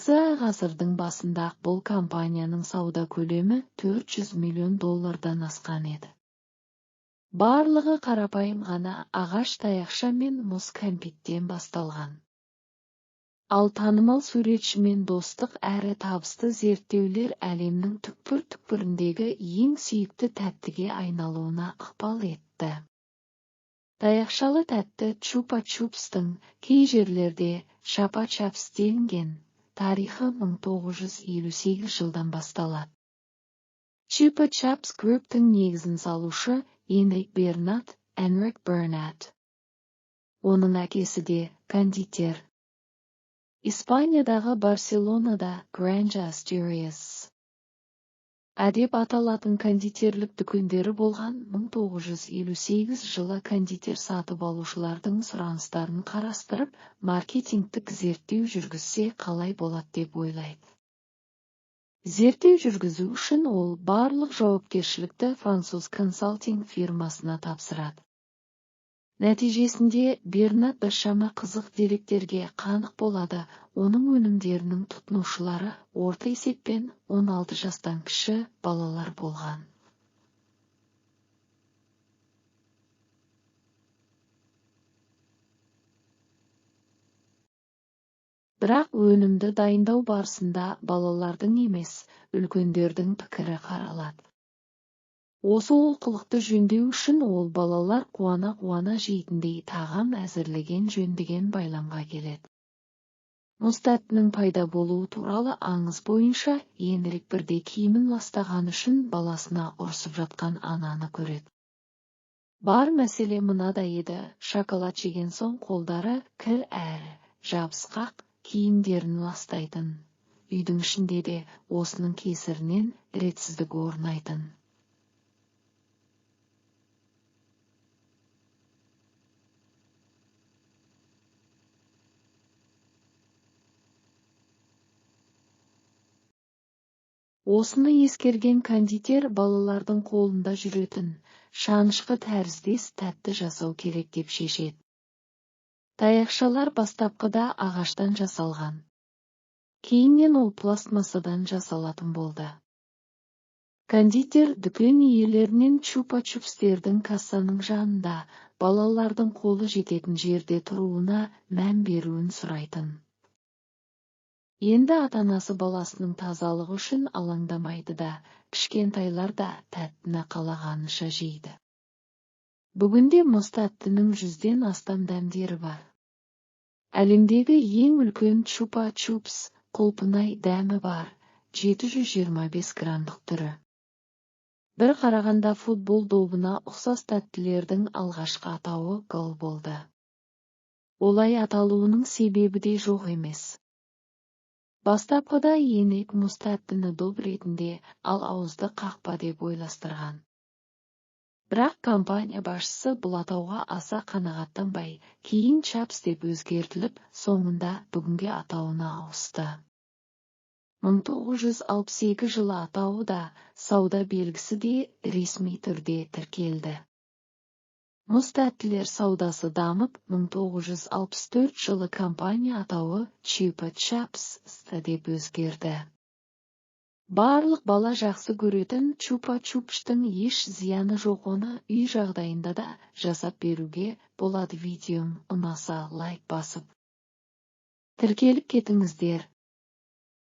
Негізі ғасырдың басында бұл компанияның сауда көлемі $400 миллион асқан еді. Барлығы қарапайым ғана ағаш таяқша мен мұз кәмпиттен басталған. Ал танымал суретшімен достық әрі табысты зерттеулер әлемнің түкпір-түкпіріндегі ең сүйікті тәттіге айналуына ықпал етті. Таяқшалы тәтті чупа-чупстың кей жерлерде шапа-чапс делінген тарихы 1958 жылдан басталады. Чупа-чапс Group'тың негізін салушы Энрик Бернат. Оның әкесі де кондитер. Испаниядағы Барселонада Granja Asturias деп аталатын кондитерлік дүкендері болған. 1958 жылы кондитер сатып алушылардың сұраныстарын қарастырып, маркетингтік зерттеу жүргізсе қалай болады деп ойлайды. Зерттеу жүргізу үшін ол барлық жауапкершілікті француз консалтинг фирмасына тапсырады. Нәтижесінде Бернат біршама қызық деректерге қанық болады. Оның өнімдерінің тұтынушылары орта есеппен 16 жастан кіші балалар болған. Бірақ өнімді дайындау барысында балалардың емес, үлкендердің пікірі қаралады. Осы олқылықты жөндеу үшін ол балалар қуана-қуана жейтіндей тағам әзірлеген жөн байламға келеді. Мұз тәттінің пайда болуы туралы аңыз бойынша Энрик бірде киімін ластаған үшін баласына ұрсып жатқан ананы көреді. Бар мәселе мынада еді, шоколад жеген соң қолдары кір әрі жабысқақ киімдерін ластайтын. Үйдің ішінде де осының кесірінен ретсіздік орнайтын. Осыны ескерген кондитер балалардың қолында жүретін шанышқы тәріздес тәтті жасау керек деп шешеді. Таяқшалар бастапқыда ағаштан жасалған. Кейіннен ол пластмассадан жасалатын болды. Кондитер дүкен иелерінен чупа-чупстердің кассаның жанында балалардың қолы жететін жерде тұруына мән беруін сұрайтын. Енді ата-анасы баласының тазалығы үшін алаңдамайды да, кішкентайлар да тәттіні қалағанынша жейді. Бүгінде мұз тәттінің 100-ден астам дәмдері бар. Әлемдегі ең үлкен чупа-чупс құлпынай дәмі бар, 725 грамдық түрі. Бір қарағанда футбол добына ұқсас тәттілердің алғашқы атауы гол болды. Олай аталуының себебі де жоқ емес. Бастапқыда Энрик мұз тәттіні доп ретінде, ал ауызды қақпа деп ойластырған. Бірақ компания басшысы бұл атауға аса қанағаттанбай, кейін чапс деп өзгертіліп, соңында бүгінгі атауына ауысты. 1962 жылы атауы да, сауда белгісі де ресми түрде тіркелді. Мұз тәттілер саудасы дамып, 1964 жылы компания атауы Чупа-чапс деп өзгерді. Барлық бала жақсы көретін чупа-чупстың еш зияны жоқ, оны үй жағдайында да жасап беруге болады. Видеом ұнаса лайк басып тіркеліп кетіңіздер.